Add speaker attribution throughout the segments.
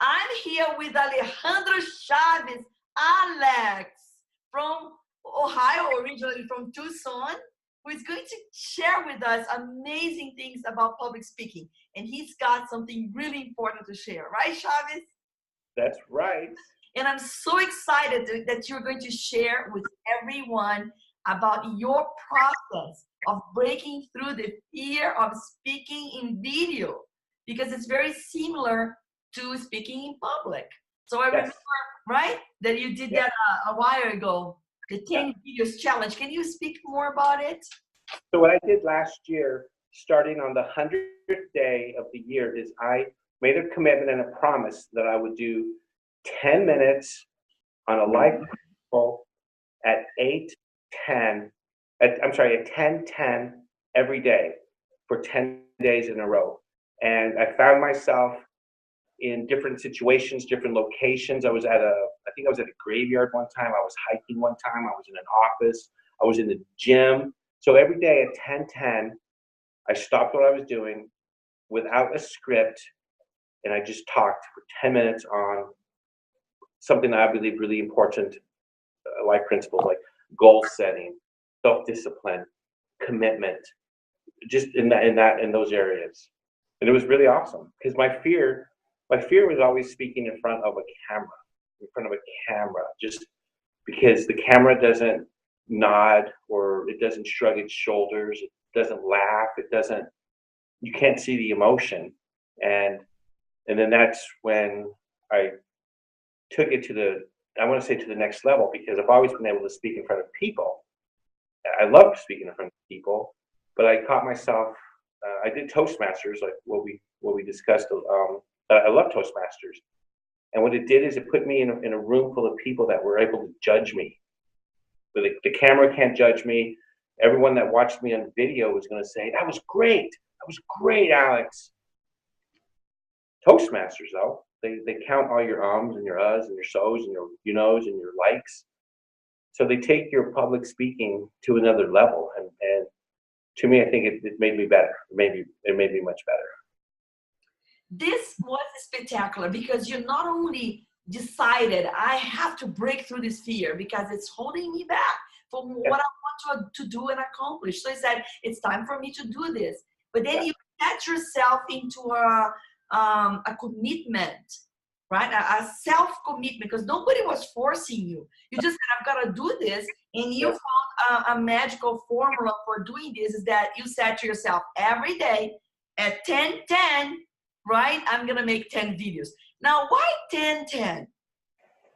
Speaker 1: I'm here with Alejandro Chavez, Alex, from Ohio, originally from Tucson, who is going to share with us amazing things about public speaking. And he's got something really important to share, right, Chavez?
Speaker 2: That's right.
Speaker 1: And I'm so excited that you're going to share with everyone about your process of breaking through the fear of speaking in video, because it's very similar to speaking in public. So I remember, right, that you did that a while ago, the 10 videos challenge. Can you speak more about it?
Speaker 2: So what I did last year, starting on the 100th day of the year, is I made a commitment and a promise that I would do 10 minutes on a live call at 8:10. I'm sorry, at 10:10 every day for 10 days in a row. And I found myself in different situations, different locations. I think I was at a graveyard one time. I was hiking one time. I was in an office. I was in the gym. So every day at 10:10, I stopped what I was doing without a script, and I just talked for 10 minutes on something that I believe really important, life principles like goal setting, self-discipline, commitment, just in those areas. And it was really awesome because my fear was always speaking in front of a camera, just because the camera doesn't nod or it doesn't shrug its shoulders, it doesn't laugh, you can't see the emotion. And then that's when I took it to the next level, because I've always been able to speak in front of people. I love speaking in front of people, but I caught myself. I did Toastmasters, like what we discussed. I love Toastmasters, and what it did is it put me in a room full of people that were able to judge me. But the camera can't judge me. Everyone that watched me on video was going to say, "That was great. That was great, Alex." Toastmasters, though, they count all your ums and your uhs and your so's and your you knows and your likes. So they take your public speaking to another level, and to me, I think it made me better. It made me much better.
Speaker 1: This was spectacular because you not only decided I have to break through this fear because it's holding me back from what I want to do and accomplish. So I said, it's time for me to do this. But then you set yourself into a commitment, right? A self-commitment, because nobody was forcing you. You just said, I've got to do this. And you found a magical formula for doing this, is that you said to yourself every day at 10:10, right? I'm going to make 10 videos. Now, why 10:10?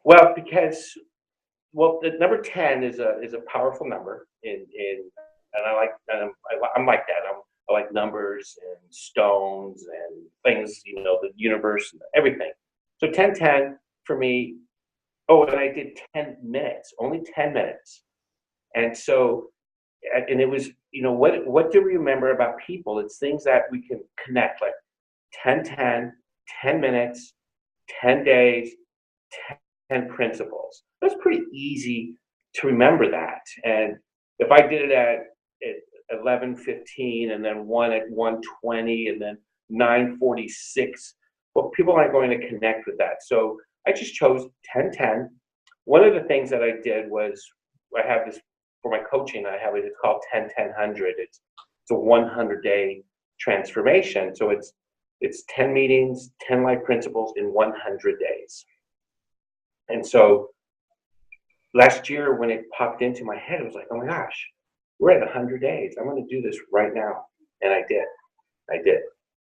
Speaker 2: Well, because the number 10 is a powerful number and I'm like that. I like numbers and stones and things, the universe and everything. So 10:10 for me. Oh, and I did 10 minutes, only 10 minutes. And so, and it was, what do we remember about people? It's things that we can connect, like 10:10, 10 minutes, 10 days, 10 principles. That's pretty easy to remember that. And if I did it at 11:15 and then one at 1:20 and then 9:46, well, people aren't going to connect with that. So I just chose 10:10. One of the things that I did was, I have this for my coaching. It's called 10-10-100. It's a 100-day transformation. So it's 10 meetings, 10 life principles in 100 days. And so last year when it popped into my head, it was like, oh my gosh, we're at 100 days. I'm going to do this right now. And I did.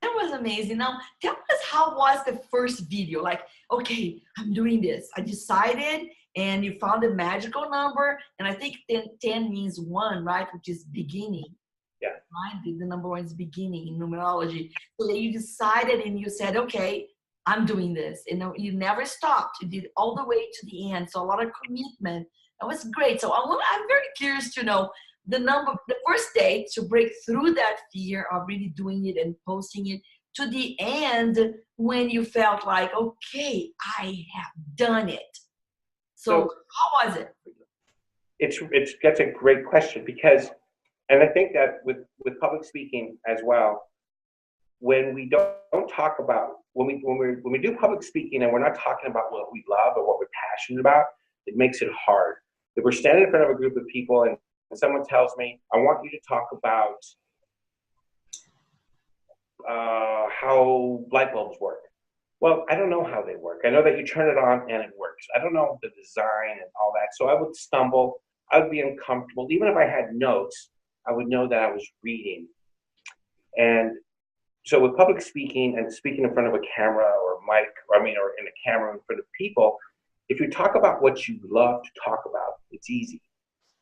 Speaker 1: That was amazing. Now, tell us, how was the first video? Like, okay, I'm doing this. I decided, and you found a magical number. And I think 10 means 1, right? Which is beginning.
Speaker 2: Yeah.
Speaker 1: Right? The number 1 is beginning in numerology. So you decided and you said, okay, I'm doing this. And you never stopped. You did all the way to the end. So a lot of commitment. That was great. So I'm very curious to know the first day to break through that fear of really doing it and posting it, to the end when you felt like, okay, I have done it. So how was it for you?
Speaker 2: That's a great question, because, and I think that with public speaking as well, when we don't talk about when we do public speaking and we're not talking about what we love or what we're passionate about, it makes it hard. If we're standing in front of a group of people and someone tells me, I want you to talk about how light bulbs work. Well, I don't know how they work. I know that you turn it on and it works. I don't know the design and all that. So I would stumble. I would be uncomfortable. Even if I had notes, I would know that I was reading. And so with public speaking and speaking in front of a camera or mic, or in a camera in front of people, if you talk about what you love to talk about, it's easy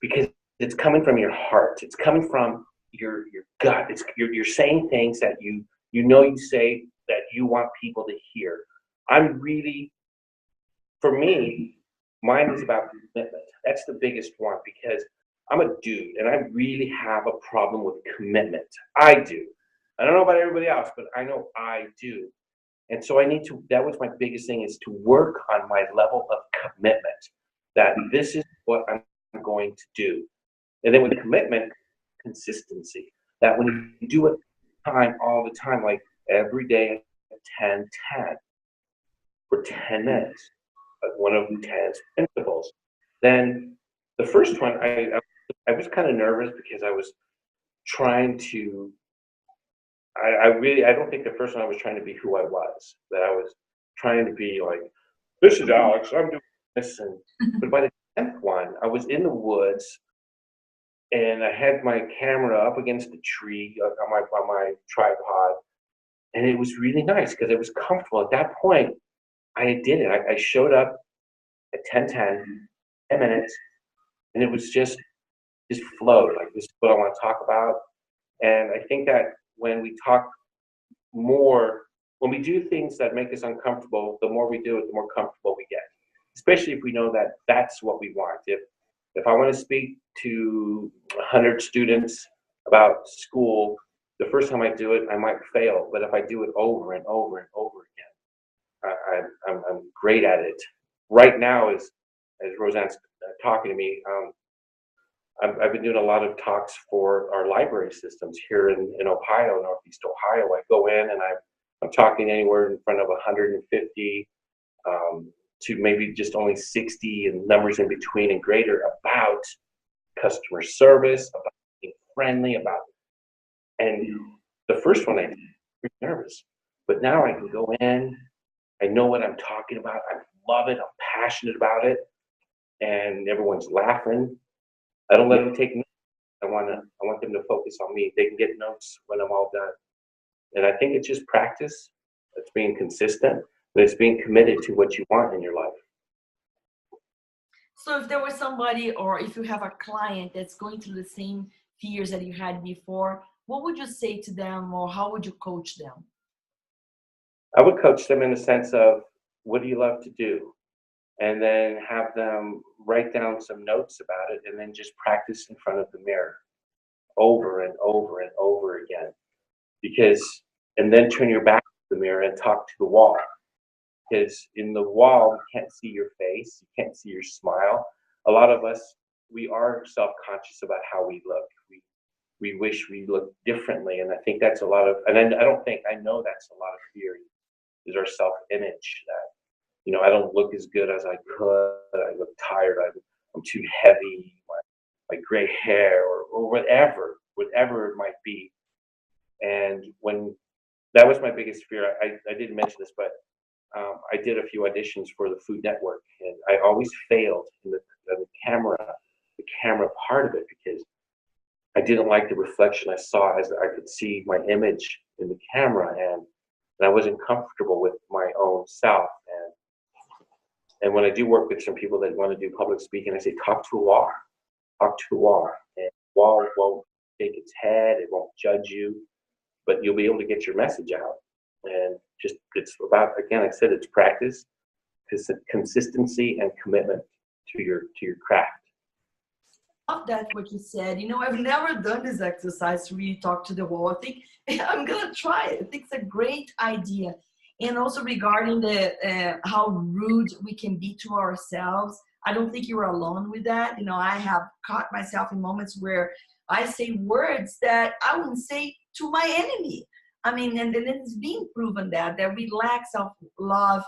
Speaker 2: because it's coming from your heart. It's coming from your gut. You're saying things that you say that you want people to hear. For me, mine is about commitment. That's the biggest one because I'm a dude and I really have a problem with commitment. I do. I don't know about everybody else, but I know I do. And so that was my biggest thing, is to work on my level of commitment, that this is what I'm going to do. And then with commitment, consistency, that when you do it all the time, like every day at 10:10 for 10 minutes, like one of the 10 principles. Then the first one, I was kind of nervous because I was trying to, I don't think the first one I was trying to be who I was, that I was trying to be like, this is Alex, I'm doing this. But by the 10th one, I was in the woods and I had my camera up against the tree on my tripod. And it was really nice because it was comfortable. At that point, I did it. I showed up at 10:10, 10 minutes, and it was just flowed. Like, this is what I want to talk about. And I think that when we talk more, when we do things that make us uncomfortable, the more we do it, the more comfortable we get. Especially if we know that that's what we want. If I want to speak to 100 students about school, the first time I do it, I might fail. But if I do it over and over and over again, I'm great at it. Right now, as Rosane's talking to me, I've been doing a lot of talks for our library systems here in Ohio, Northeast Ohio. I go in and I'm talking anywhere in front of 150 to maybe just only 60 and numbers in between and greater about customer service, about being friendly, and the first one I did, I was nervous. But now I can go in, I know what I'm talking about, I love it, I'm passionate about it, and everyone's laughing. I don't let them take notes. I want them to focus on me. They can get notes when I'm all done. And I think it's just practice. It's being consistent, but it's being committed to what you want in your life.
Speaker 1: So if there was somebody, or if you have a client that's going through the same fears that you had before, what would you say to them, or how would you coach them?
Speaker 2: I would coach them in the sense of, what do you love to do? And then have them write down some notes about it, and then just practice in front of the mirror over and over and over again. And then turn your back to the mirror and talk to the wall. Because in the wall, you can't see your face, you can't see your smile. A lot of us, we are self-conscious about how we look. We wish we looked differently, and I think that's a lot of, and I know that's a lot of fear, is our self-image, that, I don't look as good as I could, I look tired, I'm too heavy, my gray hair, or whatever it might be. And that was my biggest fear. I didn't mention this, but I did a few auditions for the Food Network, and I always failed in the camera part of it, because I didn't like the reflection I saw, as I could see my image in the camera, and I wasn't comfortable with my own self. And when I do work with some people that want to do public speaking, I say, talk to a wall. Talk to a wall. And the wall won't shake its head, it won't judge you, but you'll be able to get your message out. And it's about, again, I said, it's practice, consistency, and commitment to your craft.
Speaker 1: Love that what you said. I've never done this exercise to really talk to the wall. I think I'm gonna try it. I think it's a great idea. And also regarding the how rude we can be to ourselves, I don't think you're alone with that. I have caught myself in moments where I say words that I wouldn't say to my enemy. I mean, and then it's been proven that we lack self-love.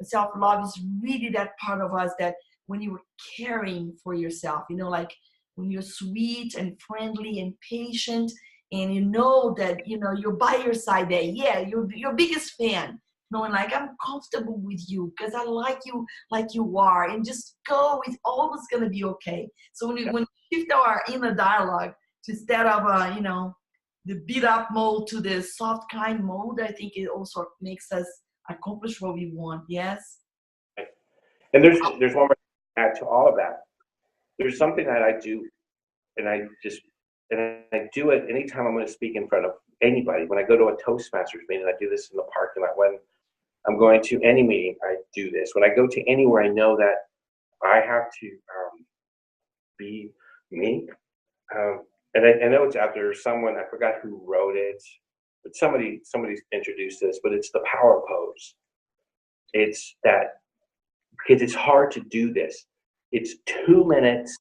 Speaker 1: Self-love is really that part of us that when you're caring for yourself, you know, like when you're sweet and friendly and patient, and you know that, you know, you're by your side there. Yeah, you're your biggest fan. Knowing like I'm comfortable with you because I like you are, and just go. It's always gonna be okay. So when we shift our inner dialogue to instead of you know, the beat up mode to the soft kind mode, I think it also makes us accomplish what we want. Yes.
Speaker 2: And there's one more thing to add to all of that. There's something that I do, and I do it anytime I'm going to speak in front of anybody. When I go to a Toastmasters meeting, I do this in the parking lot. When I'm going to any meeting, I do this. When I go to anywhere, I know that I have to be me. And I know it's out there. Someone, I forgot who wrote it, but somebody introduced this. But it's the power pose. It's that, because it's hard to do this. It's 2 minutes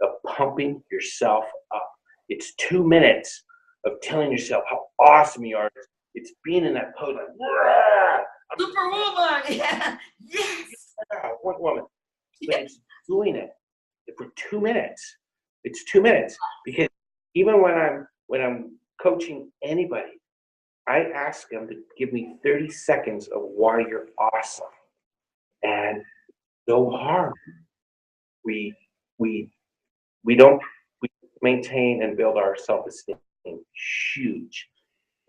Speaker 2: of pumping yourself up. It's 2 minutes of telling yourself how awesome you are. It's being in that pose like,
Speaker 1: Superwoman. Yeah. Yes.
Speaker 2: One woman. But it's doing it for 2 minutes. It's 2 minutes, because even when I'm coaching anybody, I ask them to give me 30 seconds of why you're awesome. And so hard. We don't maintain and build our self-esteem huge.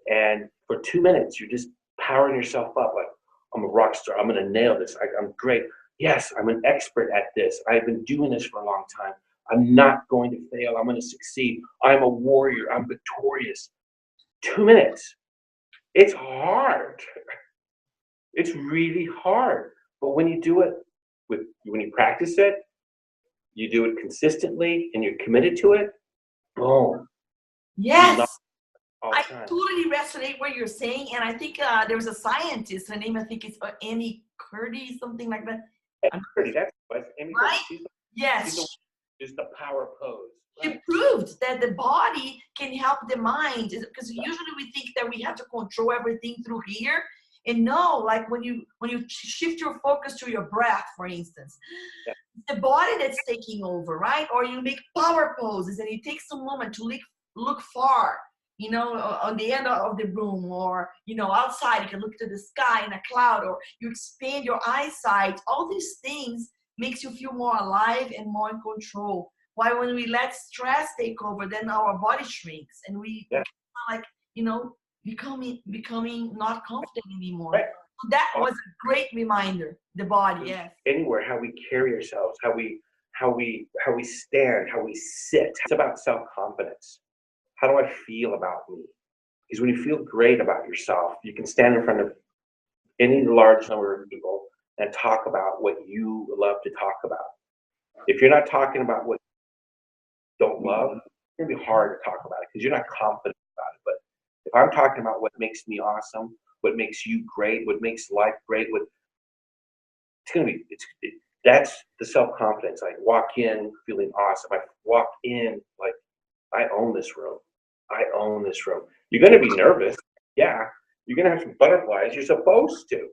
Speaker 2: And for 2 minutes, you're just powering yourself up like, I'm a rock star. I'm going to nail this. I'm great. Yes, I'm an expert at this. I've been doing this for a long time. I'm not going to fail. I'm going to succeed. I'm a warrior. I'm victorious. 2 minutes. It's hard. It's really hard. But when you do it, when you practice it, you do it consistently, and you're committed to it, boom.
Speaker 1: Yes. I
Speaker 2: Time.
Speaker 1: totally resonate what you're saying, and I think there was a scientist. Her name, I think, is Amy Curdy, something like that.
Speaker 2: Curdy, that's Amy
Speaker 1: right?
Speaker 2: Curdy.
Speaker 1: Yes.
Speaker 2: She's the power pose.
Speaker 1: She proved that the body can help the mind, because usually we think that we have to control everything through here, and no, like when you shift your focus to your breath, for instance, the body that's taking over, right? Or you make power poses, and it takes a moment to look far, you know, on the end of the room, or, you know, outside. You can look to the sky in a cloud, or you expand your eyesight. All these things makes you feel more alive and more in control. Why, when we let stress take over, then our body shrinks, and we like, you know, becoming not confident anymore.
Speaker 2: Right.
Speaker 1: So that was a great reminder. The body, yes.
Speaker 2: Anywhere, how we carry ourselves, how we stand, how we sit. It's about self-confidence. How do I feel about me? Because when you feel great about yourself, you can stand in front of any large number of people and talk about what you love to talk about. If you're not talking about what you don't love, it's going to be hard to talk about it because you're not confident about it. But if I'm talking about what makes me awesome, what makes you great, what makes life great, that's the self-confidence. I walk in feeling awesome. I walk in like, I own this room. I own this room. You're going to be nervous. Yeah. You're going to have some butterflies. You're supposed to.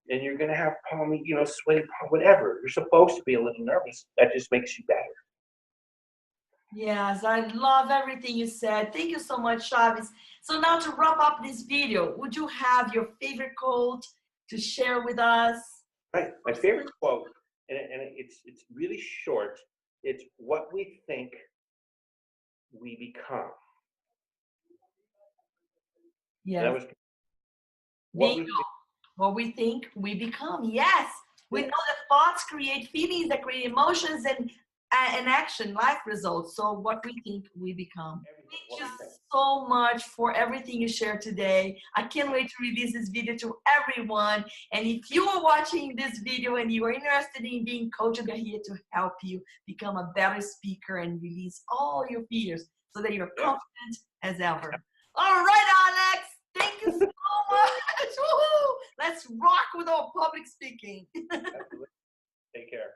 Speaker 2: And you're going to have palmy, you know, sweaty, whatever. You're supposed to be a little nervous. That just makes you better.
Speaker 1: Yes, I love everything you said. Thank you so much, Chavez. So now, to wrap up this video, would you have your favorite quote to share with us?
Speaker 2: Right. My favorite quote, and it's really short. It's what we think we become.
Speaker 1: Yes. What we think we become. Yes. We know that thoughts create feelings, that create emotions, and action, life results. So what we think we become. Thank you so much for everything you shared today. I can't wait to release this video to everyone. And if you are watching this video and you are interested in being coached, we are here to help you become a better speaker and release all your fears so that you're confident as ever. All right, Alex. Thank you so much. Woo-hoo. Let's rock with our public speaking.
Speaker 2: Take care.